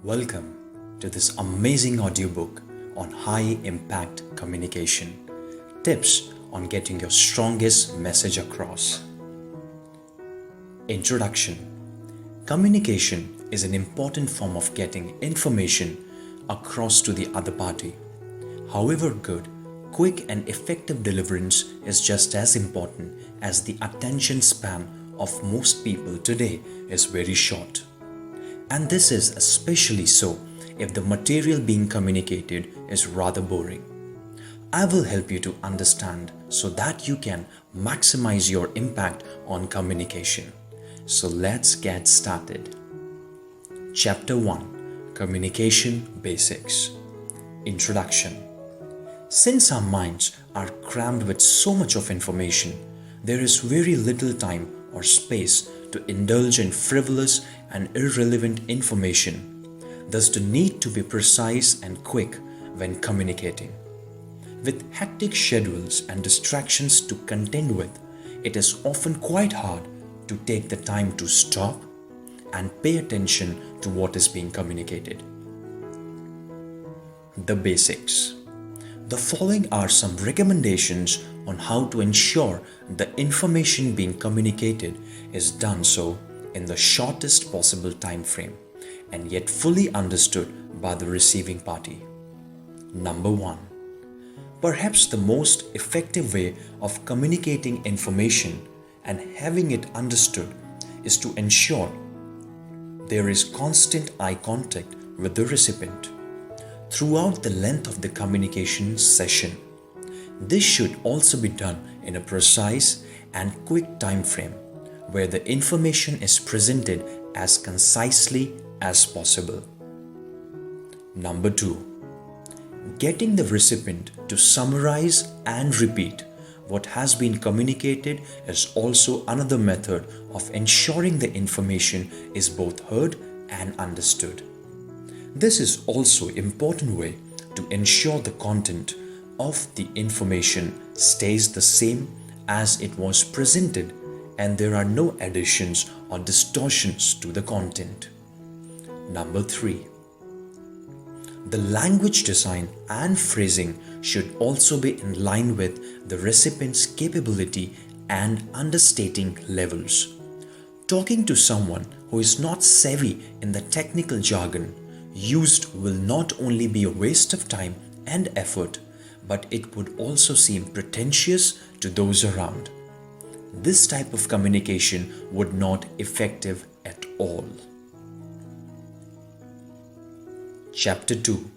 Welcome to this amazing audiobook on high impact communication. Tips on getting your strongest message across. Introduction. Communication is an important form of getting information across to the other party. However good, quick and effective deliverance is just as important, as the attention span of most people today is very short. And this is especially so if the material being communicated is rather boring. I will help you to understand so that you can maximize your impact on communication. So let's get started. Chapter 1. Communication Basics. Introduction. Since our minds are crammed with so much of information, there is very little time or space to indulge in frivolous and irrelevant information. Thus, the need to be precise and quick when communicating. With hectic schedules and distractions to contend with, it is often quite hard to take the time to stop and pay attention to what is being communicated. The basics. The following are some recommendations on how to ensure the information being communicated is done so in the shortest possible time frame and yet fully understood by the receiving party. Number 1. Perhaps the most effective way of communicating information and having it understood is to ensure there is constant eye contact with the recipient throughout the length of the communication session. This should also be done in a precise and quick time frame where the information is presented as concisely as possible. Number 2. Getting the recipient to summarize and repeat what has been communicated is also another method of ensuring the information is both heard and understood. This is also an important way to ensure the content of the information stays the same as it was presented and there are no additions or distortions to the content. Number 3. The language design and phrasing should also be in line with the recipient's capability and understating levels. Talking to someone who is not savvy in the technical jargon used will not only be a waste of time and effort, but it would also seem pretentious to those around. This type of communication would not be effective at all. Chapter 2.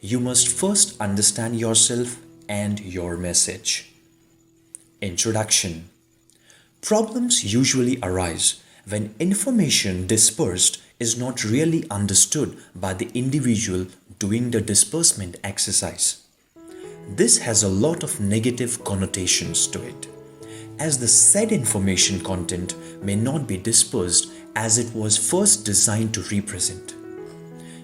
You must first understand yourself and your message. Introduction. Problems usually arise when information dispersed is not really understood by the individual doing the disbursement exercise. This has a lot of negative connotations to it, as the said information content may not be dispersed as it was first designed to represent.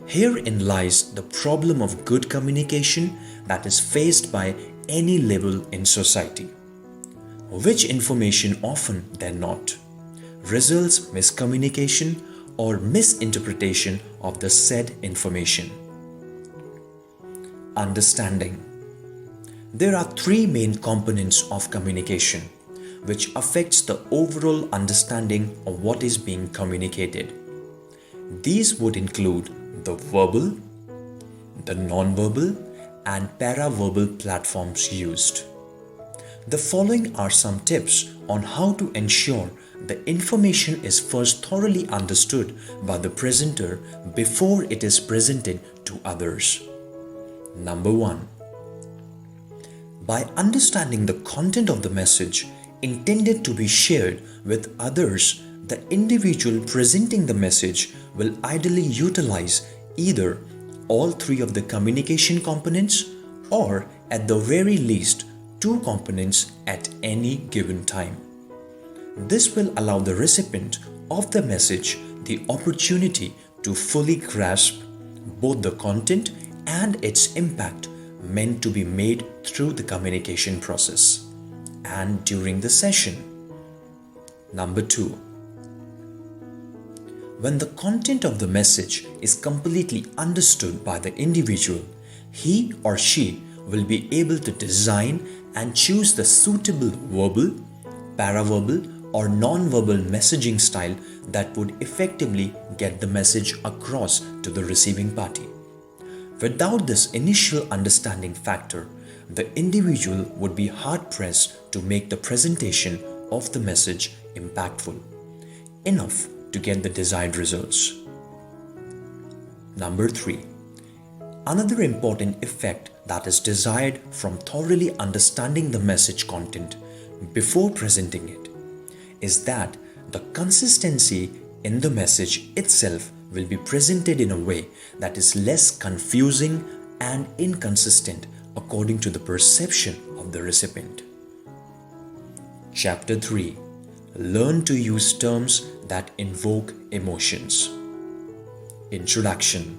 Herein lies the problem of good communication that is faced by any level in society, which information often than not results miscommunication or misinterpretation of the said information. Understanding. There are 3 main components of communication which affects the overall understanding of what is being communicated. These would include the verbal, the non-verbal, and paraverbal platforms used. The following are some tips on how to ensure the information is first thoroughly understood by the presenter before it is presented to others. Number 1. By understanding the content of the message intended to be shared with others, the individual presenting the message will ideally utilize either all 3 of the communication components or at the very least 2 components at any given time. This will allow the recipient of the message the opportunity to fully grasp both the content and its impact meant to be made through the communication process and during the session. Number 2. When the content of the message is completely understood by the individual, he or she will be able to design and choose the suitable verbal, paraverbal, or non-verbal messaging style that would effectively get the message across to the receiving party. Without this initial understanding factor, the individual would be hard-pressed to make the presentation of the message impactful, enough to get the desired results. Number 3. Another important effect that is desired from thoroughly understanding the message content before presenting it is that the consistency in the message itself will be presented in a way that is less confusing and inconsistent according to the perception of the recipient. Chapter 3. Learn to use terms that invoke emotions. Introduction.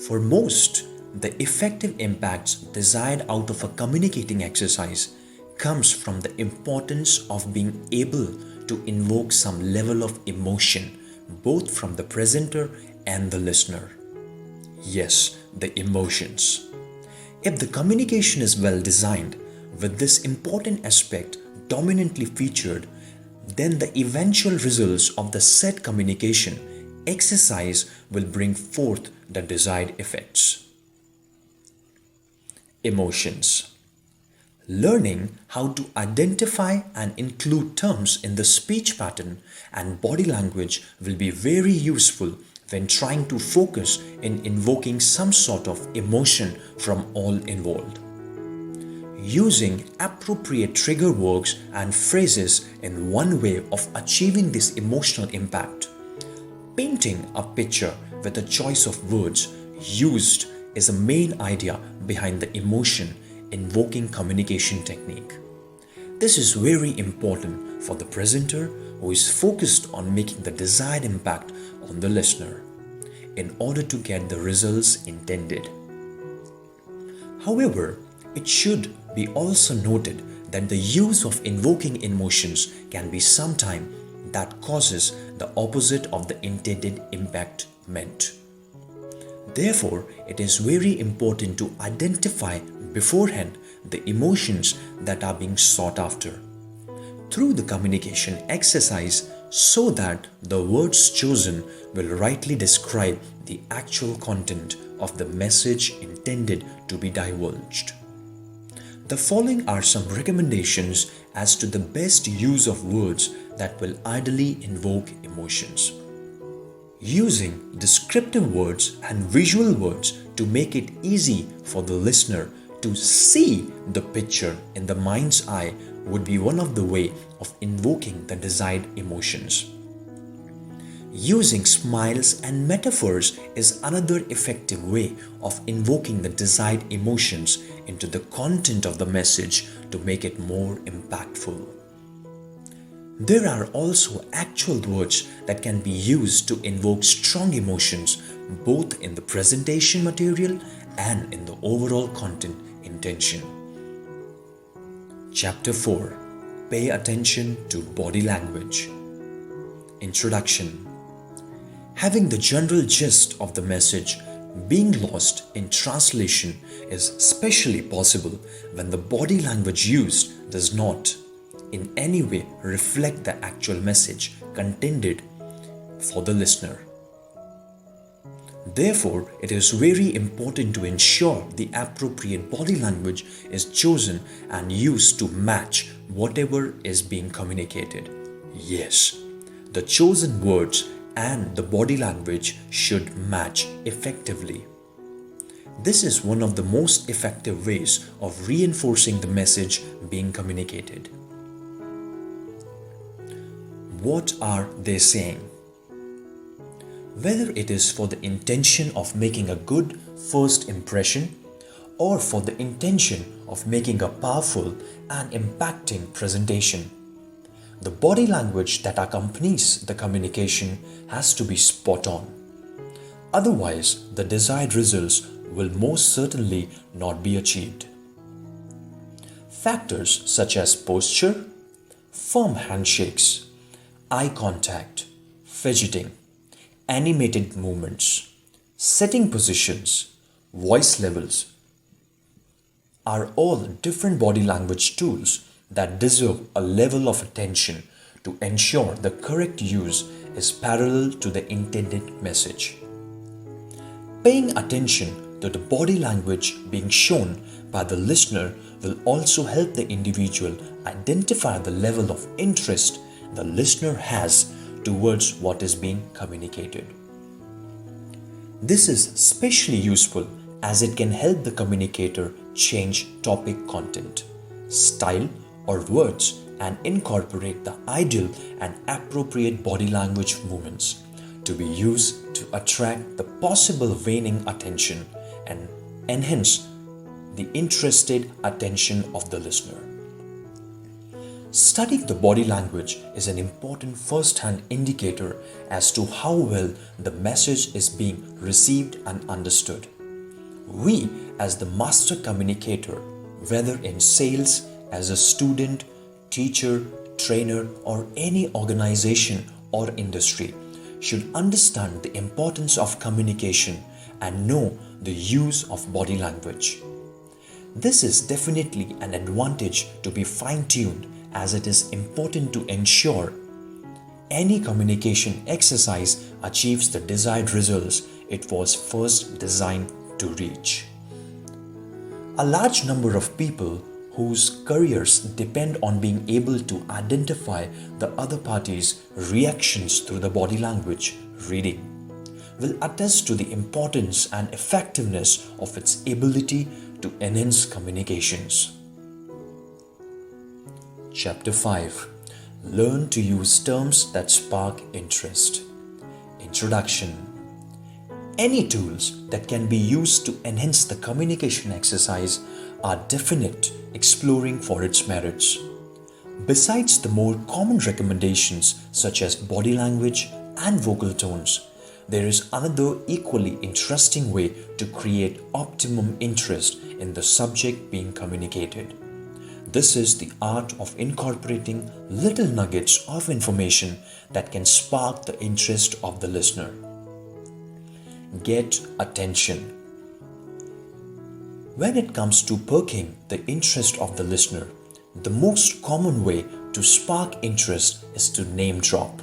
For most, the effective impacts desired out of a communicating exercise comes from the importance of being able to invoke some level of emotion both from the presenter and the listener. Yes, the emotions. If the communication is well designed, with this important aspect dominantly featured, then the eventual results of the said communication exercise will bring forth the desired effects. Emotions. Learning how to identify and include terms in the speech pattern and body language will be very useful when trying to focus in invoking some sort of emotion from all involved. Using appropriate trigger words and phrases in one way of achieving this emotional impact. Painting a picture with a choice of words used is a main idea behind the emotion invoking communication technique. This is very important for the presenter who is focused on making the desired impact on the listener in order to get the results intended. However, it should be also noted that the use of invoking emotions can be sometime that causes the opposite of the intended impact meant. Therefore, it is very important to identify beforehand the emotions that are being sought after through the communication exercise so that the words chosen will rightly describe the actual content of the message intended to be divulged. The following are some recommendations as to the best use of words that will ideally invoke emotions. Using descriptive words and visual words to make it easy for the listener to see the picture in the mind's eye would be one of the ways of invoking the desired emotions. Using smiles and metaphors is another effective way of invoking the desired emotions into the content of the message to make it more impactful. There are also actual words that can be used to invoke strong emotions both in the presentation material and in the overall content intention. Chapter 4. Pay attention to body language. Introduction. Having the general gist of the message being lost in translation is especially possible when the body language used does not in any way reflect the actual message contended for the listener. Therefore, it is very important to ensure the appropriate body language is chosen and used to match whatever is being communicated. Yes, the chosen words and the body language should match effectively. This is one of the most effective ways of reinforcing the message being communicated. What are they saying? Whether it is for the intention of making a good first impression or for the intention of making a powerful and impacting presentation, the body language that accompanies the communication has to be spot on. Otherwise, the desired results will most certainly not be achieved. Factors such as posture, firm handshakes, eye contact, fidgeting, animated movements, sitting positions, voice levels are all different body language tools that deserve a level of attention to ensure the correct use is parallel to the intended message. Paying attention to the body language being shown by the listener will also help the individual identify the level of interest the listener has towards what is being communicated. This is especially useful as it can help the communicator change topic content, style, or words and incorporate the ideal and appropriate body language movements to be used to attract the possible waning attention and enhance the interested attention of the listener. Studying the body language is an important first-hand indicator as to how well the message is being received and understood. We, as the master communicator, whether in sales, as a student, teacher, trainer, or any organization or industry, should understand the importance of communication and know the use of body language. This is definitely an advantage to be fine-tuned, as it is important to ensure any communication exercise achieves the desired results it was first designed to reach. A large number of people whose careers depend on being able to identify the other party's reactions through the body language reading will attest to the importance and effectiveness of its ability to enhance communications. Chapter 5. Learn to use terms that spark interest. Introduction. Any tools that can be used to enhance the communication exercise are definite, exploring for its merits. Besides the more common recommendations such as body language and vocal tones, there is another equally interesting way to create optimum interest in the subject being communicated. This is the art of incorporating little nuggets of information that can spark the interest of the listener. Get attention. When it comes to perking the interest of the listener, the most common way to spark interest is to name drop.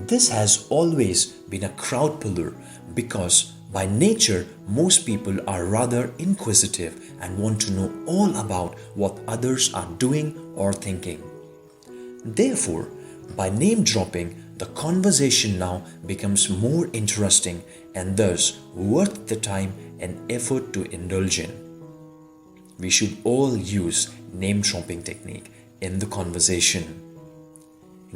This has always been a crowd puller because by nature, most people are rather inquisitive and want to know all about what others are doing or thinking. Therefore, by name dropping, the conversation now becomes more interesting and thus worth the time and effort to indulge in. We should all use name dropping technique in the conversation.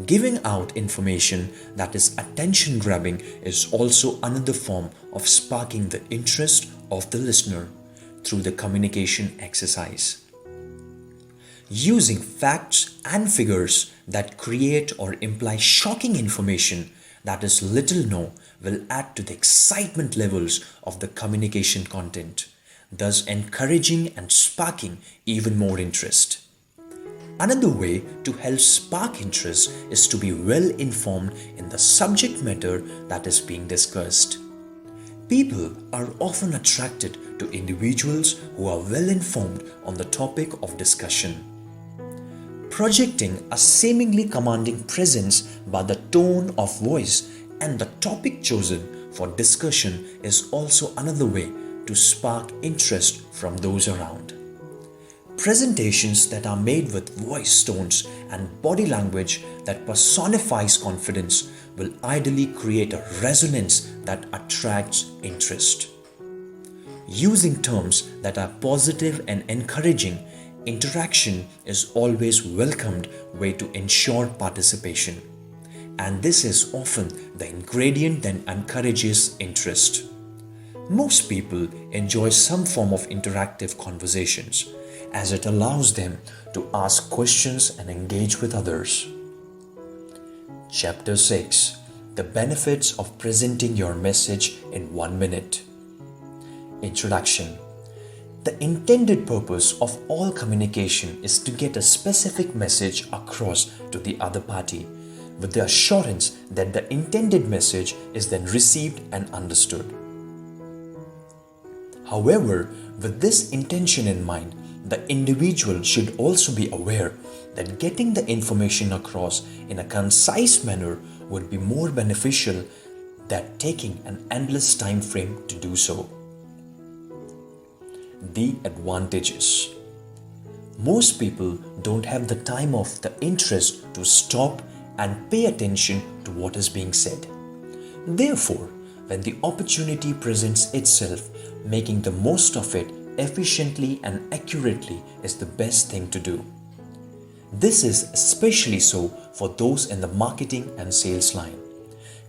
Giving out information that is attention grabbing is also another form of sparking the interest of the listener through the communication exercise. Using facts and figures that create or imply shocking information that is little known will add to the excitement levels of the communication content, thus encouraging and sparking even more interest. Another way to help spark interest is to be well informed in the subject matter that is being discussed. People are often attracted to individuals who are well informed on the topic of discussion. Projecting a seemingly commanding presence by the tone of voice and the topic chosen for discussion is also another way to spark interest from those around. Presentations that are made with voice tones and body language that personifies confidence will ideally create a resonance that attracts interest. Using terms that are positive and encouraging interaction is always welcomed way to ensure participation, and this is often the ingredient that encourages interest. Most people enjoy some form of interactive conversations, as it allows them to ask questions and engage with others. Chapter 6. The benefits of presenting your message in 1 minute. Introduction. The intended purpose of all communication is to get a specific message across to the other party, with the assurance that the intended message is then received and understood. However, with this intention in mind, the individual should also be aware that getting the information across in a concise manner would be more beneficial than taking an endless time frame to do so. The advantages. Most people don't have the time or the interest to stop and pay attention to what is being said. Therefore, when the opportunity presents itself, making the most of it efficiently and accurately is the best thing to do. This is especially so for those in the marketing and sales line.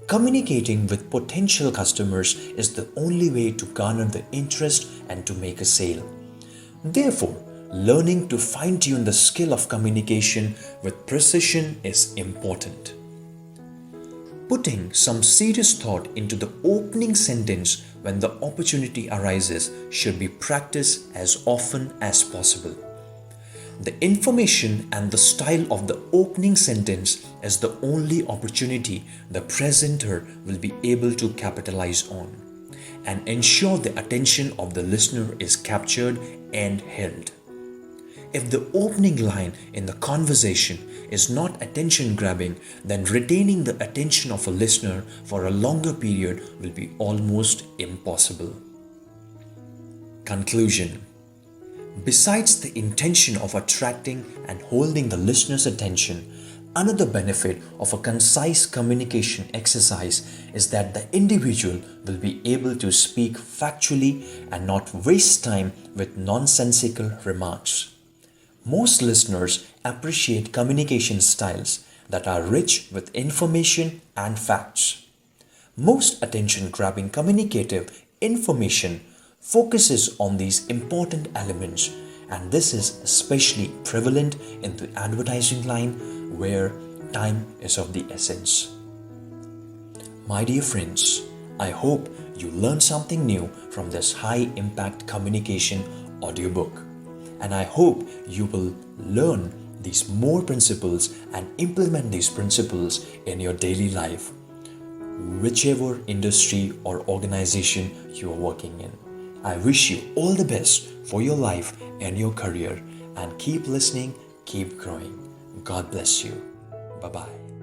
Communicating with potential customers is the only way to garner the interest and to make a sale. Therefore, learning to fine-tune the skill of communication with precision is important. Putting some serious thought into the opening sentence when the opportunity arises should be practiced as often as possible. The information and the style of the opening sentence is the only opportunity the presenter will be able to capitalize on and ensure the attention of the listener is captured and held. If the opening line in the conversation is not attention-grabbing, then retaining the attention of a listener for a longer period will be almost impossible. Conclusion. Besides the intention of attracting and holding the listener's attention, another benefit of a concise communication exercise is that the individual will be able to speak factually and not waste time with nonsensical remarks. Most listeners appreciate communication styles that are rich with information and facts. Most attention-grabbing communicative information focuses on these important elements, and this is especially prevalent in the advertising line where time is of the essence. My dear friends, I hope you learned something new from this high-impact communication audiobook. And I hope you will learn these more principles and implement these principles in your daily life, whichever industry or organization you are working in. I wish you all the best for your life and your career, and keep listening, keep growing. God bless you. Bye-bye.